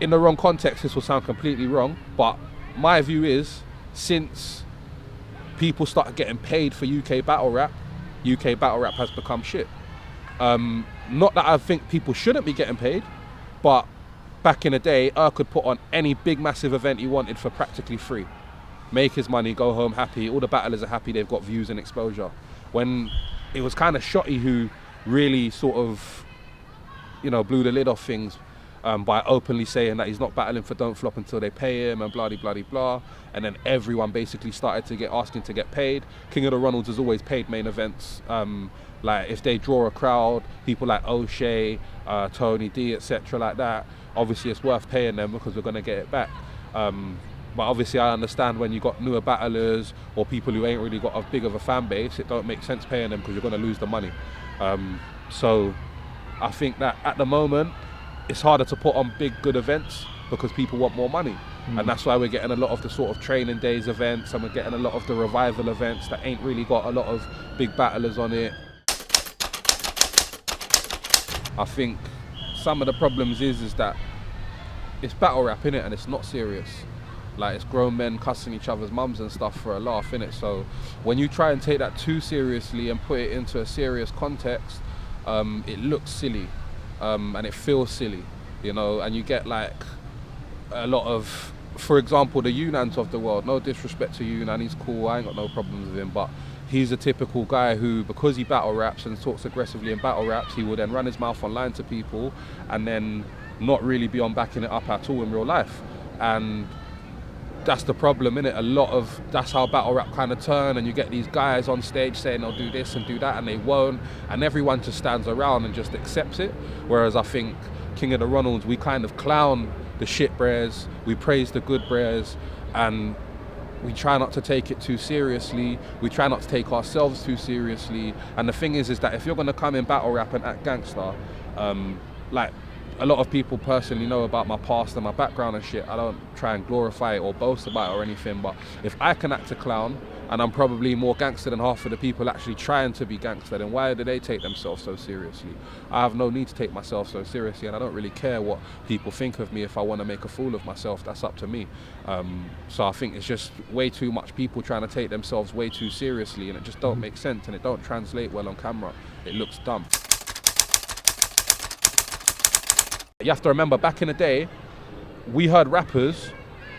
in the wrong context, this will sound completely wrong, but my view is, since people started getting paid for UK battle rap has become shit. Not that I think people shouldn't be getting paid, but back in the day, Erugh could put on any big massive event he wanted for practically free. Make his money, go home happy, all the battlers are happy, they've got views and exposure. When it was kind of Shotty who really sort of, you know, blew the lid off things by openly saying that he's not battling for Don't Flop until they pay him and blah blah blah. And then everyone basically started to get asking to get paid. King of the Ronalds has always paid main events. Like if they draw a crowd, people like O'Shea, Tony D, etc. like that, obviously it's worth paying them because we're gonna get it back. But obviously I understand when you got newer battlers or people who ain't really got as big of a fan base, it don't make sense paying them because you're gonna lose the money. So I think that at the moment, it's harder to put on big, good events because people want more money. And that's why we're getting a lot of the sort of training days events, and we're getting a lot of the revival events that ain't really got a lot of big battlers on it. I think some of the problems is that it's battle rap, innit, and it's not serious. Like, it's grown men cussing each other's mums and stuff for a laugh, innit? So when you try and take that too seriously and put it into a serious context, it looks silly. And it feels silly, you know, and you get like a lot of, for example, the Unans of the world. No disrespect to Unan, he's cool, I ain't got no problems with him, but he's a typical guy who, because he battle raps and talks aggressively in battle raps, he will then run his mouth online to people and then not really be on backing it up at all in real life. And that's the problem, innit? A lot of, that's how battle rap kind of turn, and you get these guys on stage saying they'll do this and do that and they won't, and everyone just stands around and just accepts it. Whereas I think King of the Ronalds, we kind of clown the shit bres, we praise the good bres, and we try not to take it too seriously, we try not to take ourselves too seriously. And the thing is that if you're gonna come in battle rap and act gangster, like, a lot of people personally know about my past and my background and shit. I don't try and glorify it or boast about it or anything, but if I can act a clown and I'm probably more gangster than half of the people actually trying to be gangster, then why do they take themselves so seriously? I have no need to take myself so seriously, and I don't really care what people think of me. If I want to make a fool of myself, that's up to me. So I think it's just way too much people trying to take themselves way too seriously, and it just don't make sense, and it don't translate well on camera. It looks dumb. You have to remember, back in the day, we heard rappers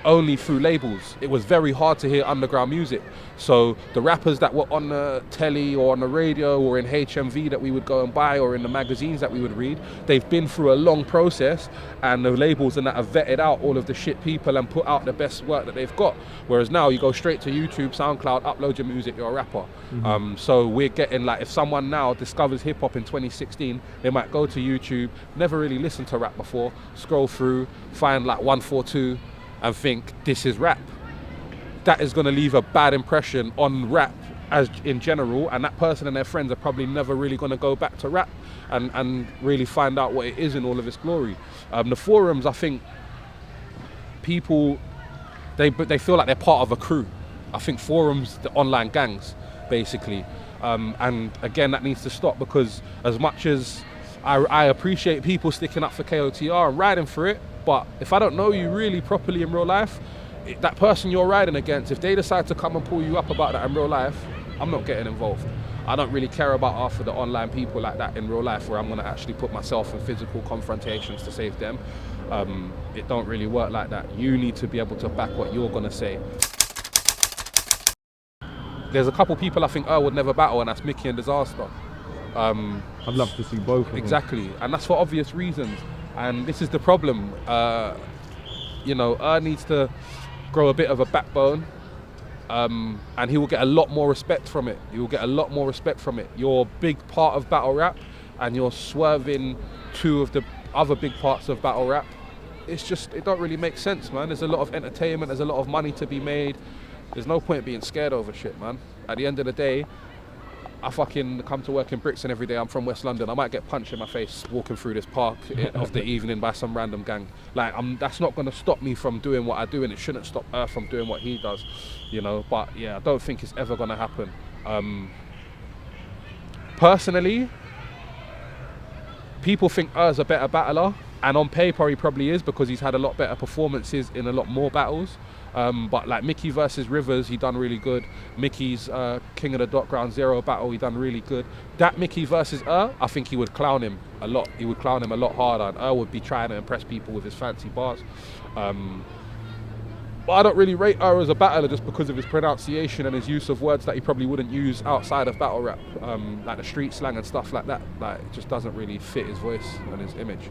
only through labels. It was very hard to hear underground music. So the rappers that were on the telly or on the radio or in HMV that we would go and buy or in the magazines that we would read, they've been through a long process, and the labels and that have vetted out all of the shit people and put out the best work that they've got. Whereas now you go straight to YouTube, SoundCloud, upload your music, you're a rapper. So we're getting, like, if someone now discovers hip hop in 2016, they might go to YouTube, never really listened to rap before, scroll through, find like 142 and think this is rap. That is going to leave a bad impression on rap as in general, and that person and their friends are probably never really going to go back to rap and really find out what it is in all of its glory. The forums, I think people, they feel like they're part of a crew. I think forums, the online gangs, basically. And again, that needs to stop, because as much as I appreciate people sticking up for KOTR and riding for it, but if I don't know you really properly in real life, that person you're riding against, if they decide to come and pull you up about that in real life, I'm not getting involved. I don't really care about half of the online people like that in real life, where I'm gonna actually put myself in physical confrontations to save them. It don't really work like that. You need to be able to back what you're gonna say. There's a couple people I think Erugh would never battle, and that's Micky and Disaster. I'd love to see both of them. Exactly, and that's for obvious reasons. And this is the problem. You know, Erugh needs to grow a bit of a backbone, and he will get a lot more respect from it. He will get a lot more respect from it. You're a big part of battle rap, and you're swerving two of the other big parts of battle rap. It's just, it don't really make sense, man. There's a lot of entertainment, there's a lot of money to be made. There's no point being scared over shit, man. At the end of the day, I fucking come to work in Brixton every day. I'm from West London. I might get punched in my face walking through this park of the evening by some random gang. Like, that's not going to stop me from doing what I do, and it shouldn't stop Erugh from doing what he does, you know. But yeah, I don't think it's ever going to happen. Personally, people think Ergh's a better battler. And on paper he probably is, because he's had a lot better performances in a lot more battles. But like Micky versus Rivers, he done really good. Micky's King of the Ground Zero battle, he done really good. That Micky versus Erugh, I think he would clown him a lot. He would clown him a lot harder, and Erugh would be trying to impress people with his fancy bars. But I don't really rate Erugh as a battler just because of his pronunciation and his use of words that he probably wouldn't use outside of battle rap, like the street slang and stuff like that. Like, it just doesn't really fit his voice and his image.